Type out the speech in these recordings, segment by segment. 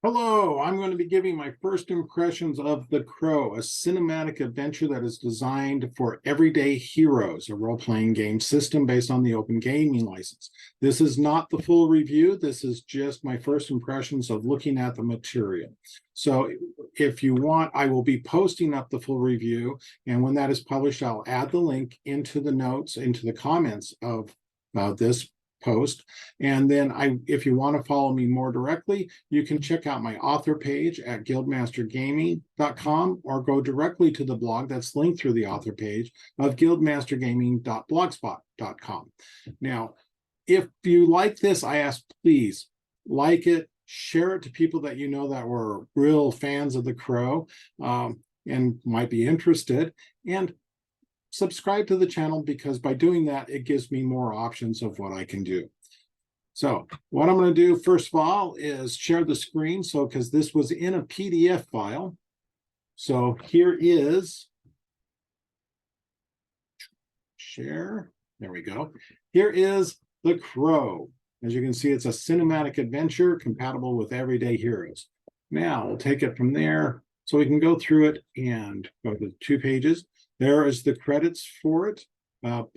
Hello, I'm going to be giving my first impressions of The Crow, a cinematic adventure that is designed for everyday heroes, a role-playing game system based on the Open Gaming license. This is not the full review. This is just my first impressions of looking at the material. So if you want, I will be posting up the full review, and when that is published, I'll add the link into the notes, into the comments of this post. And then if you want to follow me more directly, you can check out my author page at guildmastergaming.com or go directly to the blog that's linked through the author page of guildmastergaming.blogspot.com. Now, if you like this, I ask, please like it, share it to people that you know that were real fans of The Crow and might be interested, and subscribe to the channel, because by doing that, it gives me more options of what I can do. So what I'm going to do first of all is share the screen. So because this was in a PDF file. So here is share. There we go. Here is The Crow. As you can see, it's a cinematic adventure compatible with everyday heroes. Now we'll take it from there. So we can go through it and go to 2 pages. There is the credits for it.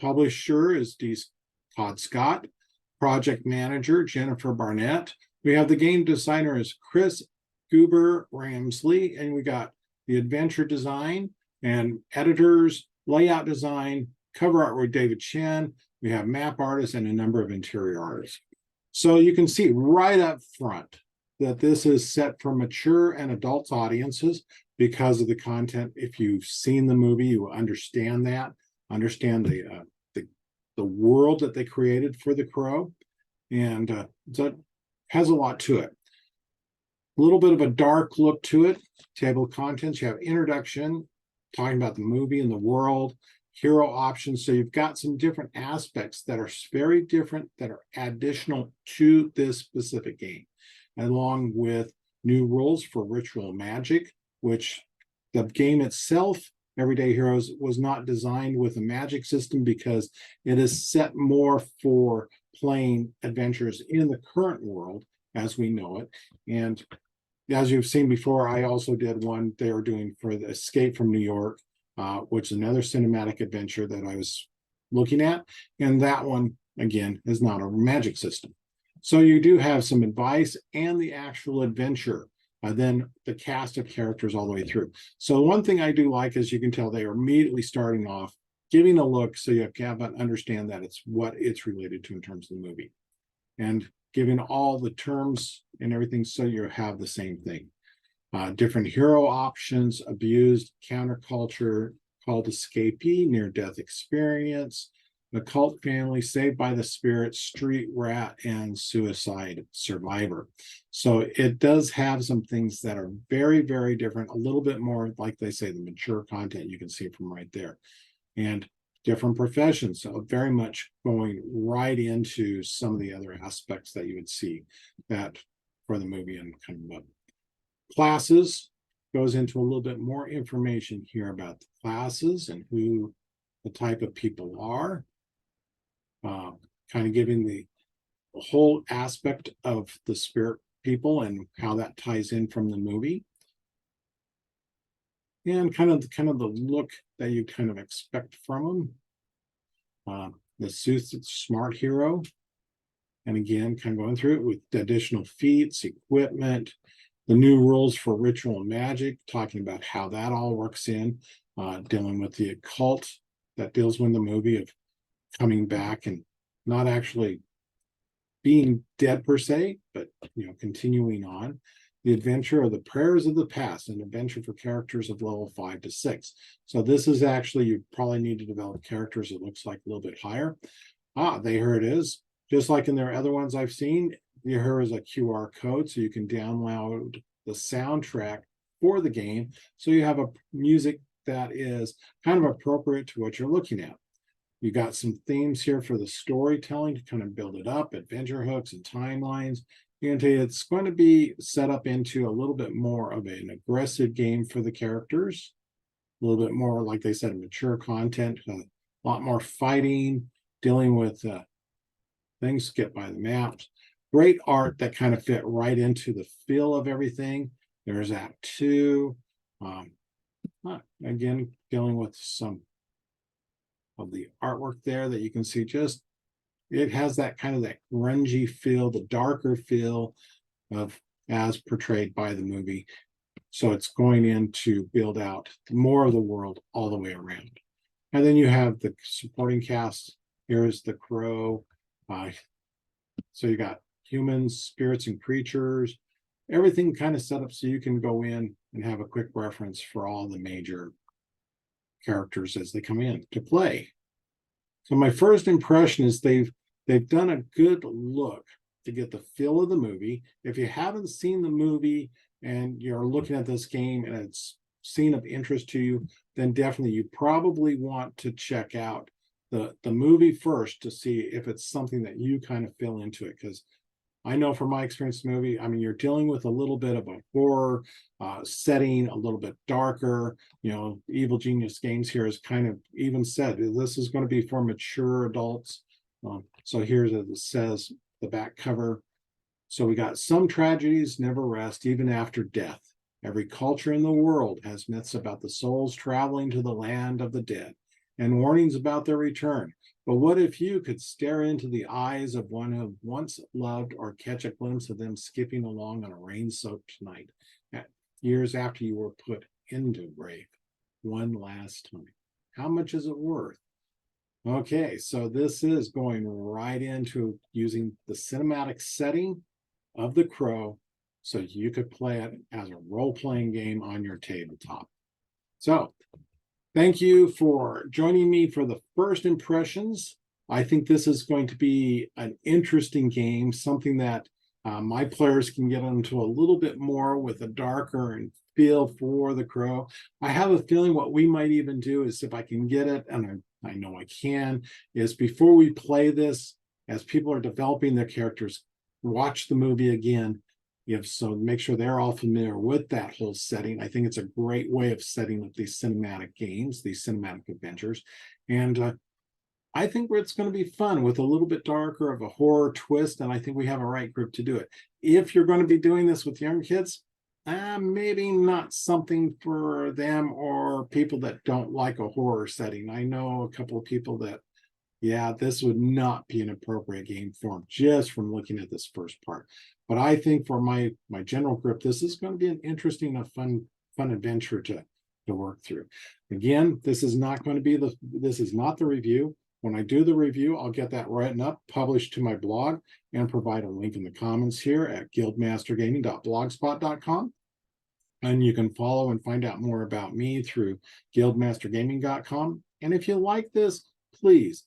Publisher is Todd Scott. Project manager, Jennifer Barnett. We have the game designer is Chris Guber-Ramsley, and we got the adventure design and editors, layout design, cover art with David Chen. We have map artists and a number of interior artists. So you can see right up front that this is set for mature and adult audiences because of the content. If you've seen the movie, you understand that, understand the world that they created for The Crow, and so it has a lot to it. A little bit of a dark look to it. Table of contents, you have introduction, talking about the movie and the world, hero options. So you've got some different aspects that are very different, that are additional to this specific game, along with new rules for ritual magic, which the game itself, Everyday Heroes, was not designed with a magic system because it is set more for playing adventures in the current world as we know it. And as you've seen before, I also did one they were doing for the Escape from New York, which is another cinematic adventure that I was looking at. And that one, again, is not a magic system. So you do have some advice and the actual adventure. Then the cast of characters all the way through. So one thing I do like is you can tell they are immediately starting off, giving a look so you can understand that it's what it's related to in terms of the movie, and giving all the terms and everything so you have the same thing. Different hero options: abused, counterculture, called escapee, near-death experience, the cult family, saved by the spirit, street rat, and suicide survivor. So it does have some things that are very, very different, a little bit more, like they say, the mature content you can see from right there, and different professions. So very much going right into some of the other aspects that you would see that for the movie. And kind of classes goes into a little bit more information here about the classes and who the type of people are. Kind of giving the whole aspect of the spirit people and how that ties in from the movie, and kind of the look that you kind of expect from them. The smart hero, and again, kind of going through it with additional feats, equipment, the new rules for ritual and magic, talking about how that all works in, dealing with the occult that deals with the movie of coming back and not actually being dead per se, but continuing on. The adventure of the prayers of the past, an adventure for characters of level 5 to 6. So this is actually, you probably need to develop characters that looks like a little bit higher. Here it is. Just like in their other ones I've seen, here is a QR code, so you can download the soundtrack for the game, so you have a music that is kind of appropriate to what you're looking at. You got some themes here for the storytelling to kind of build it up, adventure hooks and timelines. It's going to be set up into a little bit more of an aggressive game for the characters, a little bit more, like they said, mature content, a lot more fighting, dealing with things, skip by the maps. Great art that kind of fit right into the feel of everything. There's Act 2. Again, dealing with some of the artwork there that you can see. Just it has that kind of that grungy feel, the darker feel of as portrayed by the movie. So it's going in to build out more of the world all the way around. And then you have the supporting cast. Here's the crow. So you got humans, spirits, and creatures. Everything kind of set up so you can go in and have a quick reference for all the major characters as they come in to play. So my first impression is they've done a good look to get the feel of the movie. If you haven't seen the movie and you're looking at this game and it's seen of interest to you, then definitely you probably want to check out the movie first to see if it's something that you kind of feel into it. Because I know from my experience with the movie, I mean, you're dealing with a little bit of a horror setting, a little bit darker. You know, Evil Genius Games here has kind of even said this is going to be for mature adults. So here's as it says, the back cover. So we got some tragedies never rest, even after death. Every culture in the world has myths about the souls traveling to the land of the dead and warnings about their return. But what if you could stare into the eyes of one who once loved or catch a glimpse of them skipping along on a rain-soaked night, years after you were put into the grave, one last time? How much is it worth? Okay, so this is going right into using the cinematic setting of The Crow so you could play it as a role-playing game on your tabletop. So thank you for joining me for the first impressions. I think this is going to be an interesting game, something that my players can get into a little bit more with a darker and feel for The Crow. I have a feeling what we might even do is, if I can get it, and I know I can, is before we play this, as people are developing their characters, watch the movie again. So make sure they're all familiar with that whole setting. I think it's a great way of setting up these cinematic games, these cinematic adventures. And I think it's going to be fun with a little bit darker of a horror twist. And I think we have a right group to do it. If you're going to be doing this with young kids, maybe not something for them or people that don't like a horror setting. I know a couple of people that, yeah, this would not be an appropriate game for them just from looking at this first part. But I think for my general group, this is going to be an interesting, fun adventure to work through. Again, this is not going to be this is not the review. When I do the review, I'll get that written up, published to my blog, and provide a link in the comments here at guildmastergaming.blogspot.com. And you can follow and find out more about me through guildmastergaming.com. And if you like this, please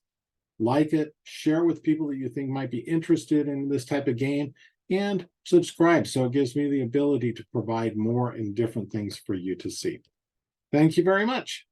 like it, share with people that you think might be interested in this type of game, and subscribe so it gives me the ability to provide more and different things for you to see. Thank you very much.